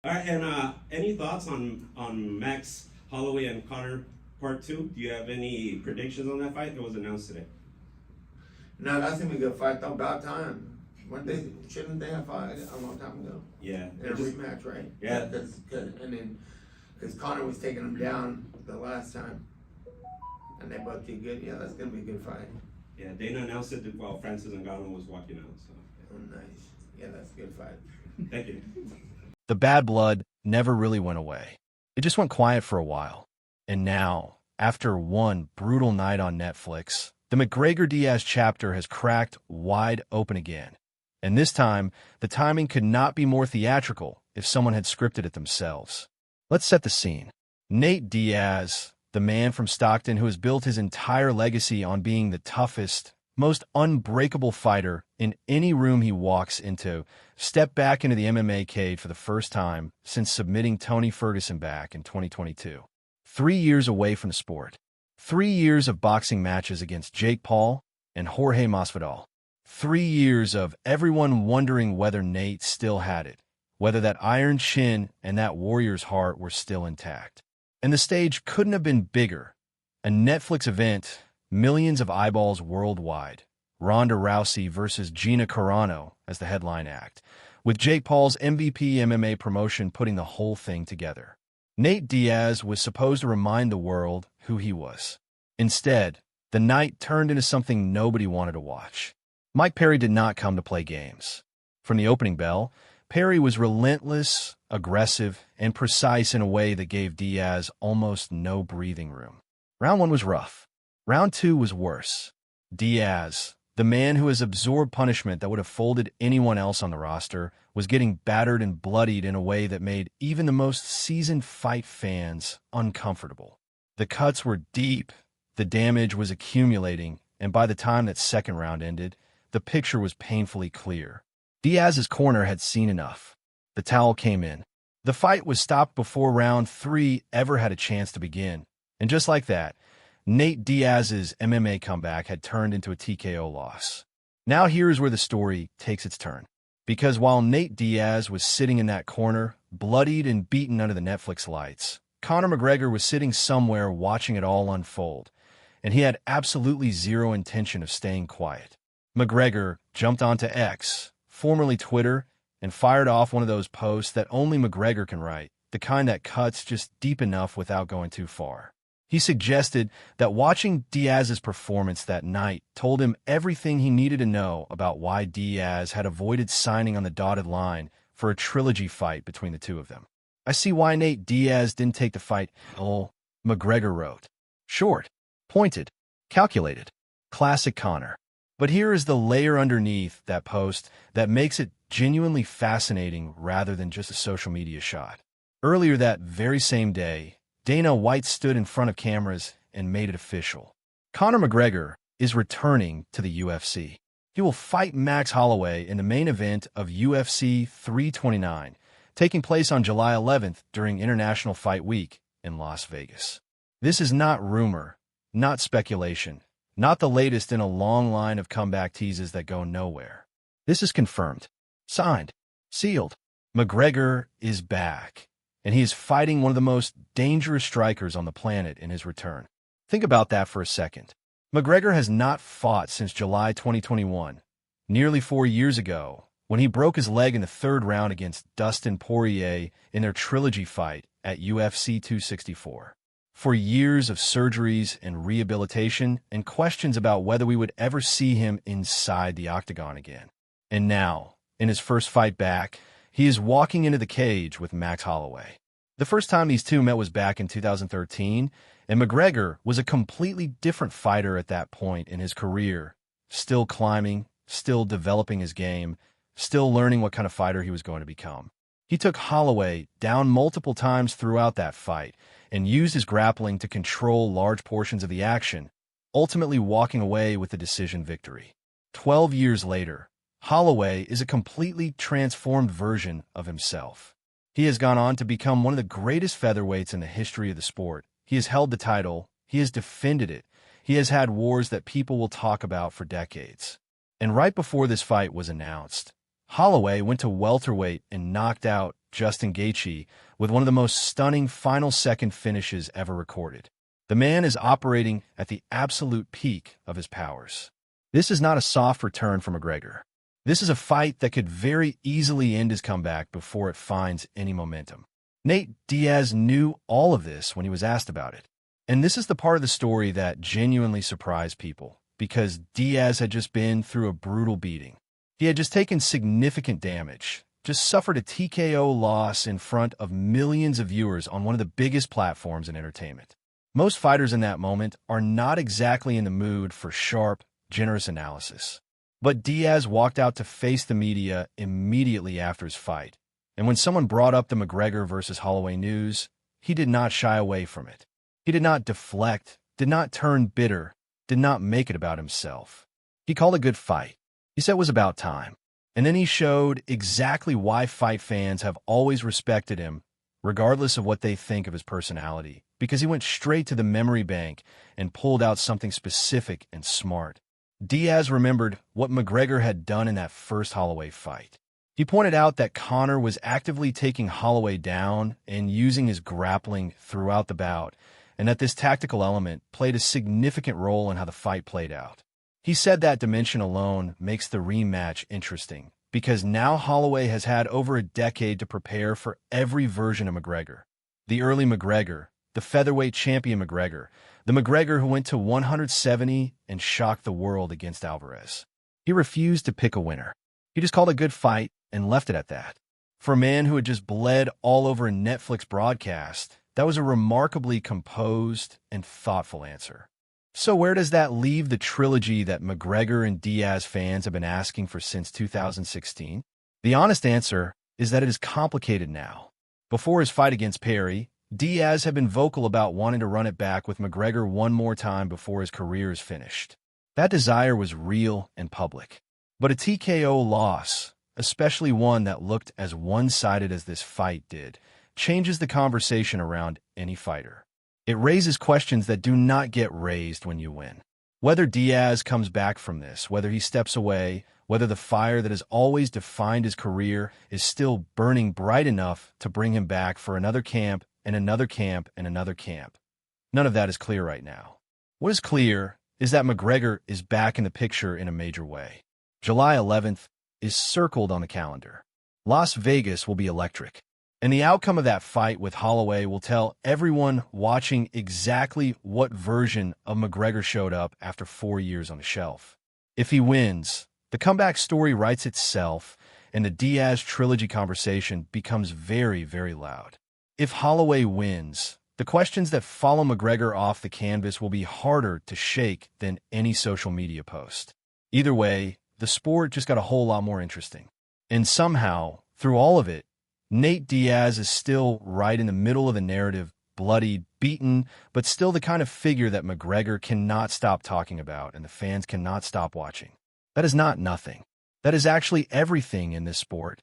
All right, and any thoughts on Max Holloway and Connor Part Two? Do you have any predictions on that fight that was announced today? No, that's gonna be a good fight though. About time. When they shouldn't they have fought a long time ago Yeah, in a rematch, right? yeah, Because Connor was taking him down the last time, and they both did good. Yeah, that's gonna be a good fight. yeah. Dana announced it while Francis Ngannou was walking out. So Oh, nice. Yeah, that's a good fight. thank you. The bad blood never really went away. It just went quiet for a while. And now, after one brutal night on Netflix, the McGregor-Diaz chapter has cracked wide open again. And this time, the timing could not be more theatrical if someone had scripted it themselves. Let's set the scene. Nate Diaz, the man from Stockton who has built his entire legacy on being the toughest, most unbreakable fighter in any room he walks into, stepped back into the MMA cage for the first time since submitting Tony Ferguson back in 2022. 3 years away from the sport. 3 years of boxing matches against Jake Paul and Jorge Masvidal. 3 years of everyone wondering whether Nate still had it, whether that iron chin and that warrior's heart were still intact. And the stage couldn't have been bigger. A Netflix event, millions of eyeballs worldwide. Ronda Rousey versus Gina Carano as the headline act, with Jake Paul's MVP MMA promotion putting the whole thing together. Nate Diaz was supposed to remind the world who he was. Instead, the night turned into something nobody wanted to watch. Mike Perry did not come to play games. From the opening bell, Perry was relentless, aggressive, and precise in a way that gave Diaz almost no breathing room. Round one was rough. Round two was worse. Diaz, the man who has absorbed punishment that would have folded anyone else on the roster, was getting battered and bloodied in a way that made even the most seasoned fight fans uncomfortable. The cuts were deep, the damage was accumulating, and by the time that second round ended, the picture was painfully clear. Diaz's corner had seen enough. The towel came in. The fight was stopped before round three ever had a chance to begin. And just like that, Nate Diaz's MMA comeback had turned into a TKO loss. Now here's where the story takes its turn. Because while Nate Diaz was sitting in that corner, bloodied and beaten under the Netflix lights, Conor McGregor was sitting somewhere watching it all unfold, and he had absolutely zero intention of staying quiet. McGregor jumped onto X, formerly Twitter, and fired off one of those posts that only McGregor can write, the kind that cuts just deep enough without going too far. He suggested that watching Diaz's performance that night told him everything he needed to know about why Diaz had avoided signing on the dotted line for a trilogy fight between the two of them. I see why Nate Diaz didn't take the fight, McGregor wrote. Short, pointed, calculated. Classic Conor. But here is the layer underneath that post that makes it genuinely fascinating rather than just a social media shot. Earlier that very same day, Dana White stood in front of cameras and made it official. Conor McGregor is returning to the UFC. He will fight Max Holloway in the main event of UFC 329, taking place on July 11th during International Fight Week in Las Vegas. This is not rumor, not speculation, not the latest in a long line of comeback teases that go nowhere. This is confirmed, signed, sealed. McGregor is back, and he is fighting one of the most dangerous strikers on the planet in his return. Think about that for a second. McGregor has not fought since July 2021, nearly 4 years ago, when he broke his leg in the third round against Dustin Poirier in their trilogy fight at UFC 264. For years of surgeries and rehabilitation and questions about whether we would ever see him inside the octagon again. And now, in his first fight back, he is walking into the cage with Max Holloway. The first time these two met was back in 2013, and McGregor was a completely different fighter at that point in his career, still climbing, still developing his game, still learning what kind of fighter he was going to become. He took Holloway down multiple times throughout that fight and used his grappling to control large portions of the action, ultimately walking away with the decision victory. 12 years later, Holloway is a completely transformed version of himself. He has gone on to become one of the greatest featherweights in the history of the sport. He has held the title, he has defended it, he has had wars that people will talk about for decades. And right before this fight was announced, Holloway went to welterweight and knocked out Justin Gaethje, with one of the most stunning final-second finishes ever recorded. The man is operating at the absolute peak of his powers. This is not a soft return from McGregor. This is a fight that could very easily end his comeback before it finds any momentum. Nate Diaz knew all of this when he was asked about it. And this is the part of the story that genuinely surprised people, because Diaz had just been through a brutal beating. He had just taken significant damage, just suffered a TKO loss in front of millions of viewers on one of the biggest platforms in entertainment. Most fighters in that moment are not exactly in the mood for sharp, generous analysis. But Diaz walked out to face the media immediately after his fight. And when someone brought up the McGregor versus Holloway news, he did not shy away from it. He did not deflect, did not turn bitter, did not make it about himself. He called a good fight. He said it was about time. And then he showed exactly why fight fans have always respected him, regardless of what they think of his personality, because he went straight to the memory bank and pulled out something specific and smart. Diaz remembered what McGregor had done in that first Holloway fight. He pointed out that Conor was actively taking Holloway down and using his grappling throughout the bout, and that this tactical element played a significant role in how the fight played out. He said that dimension alone makes the rematch interesting, because now Holloway has had over a decade to prepare for every version of McGregor. The early McGregor, the featherweight champion McGregor, the McGregor who went to 170 and shocked the world against Alvarez. He refused to pick a winner. He just called a good fight and left it at that. For a man who had just bled all over a Netflix broadcast, that was a remarkably composed and thoughtful answer. So where does that leave the trilogy that McGregor and Diaz fans have been asking for since 2016? The honest answer is that it is complicated now. Before his fight against Perry, Diaz had been vocal about wanting to run it back with McGregor one more time before his career is finished. That desire was real and public. But a TKO loss, especially one that looked as one-sided as this fight did, changes the conversation around any fighter. It raises questions that do not get raised when you win. Whether Diaz comes back from this, whether he steps away, whether the fire that has always defined his career is still burning bright enough to bring him back for another camp and another camp and another camp. None of that is clear right now. What is clear is that McGregor is back in the picture in a major way. July 11th is circled on the calendar. Las Vegas will be electric. And the outcome of that fight with Holloway will tell everyone watching exactly what version of McGregor showed up after 4 years on the shelf. If he wins, the comeback story writes itself, and the Diaz trilogy conversation becomes very, very loud. If Holloway wins, the questions that follow McGregor off the canvas will be harder to shake than any social media post. Either way, the sport just got a whole lot more interesting. And somehow, through all of it, Nate Diaz is still right in the middle of the narrative, bloodied, beaten, but still the kind of figure that McGregor cannot stop talking about and the fans cannot stop watching. That is not nothing. That is actually everything in this sport,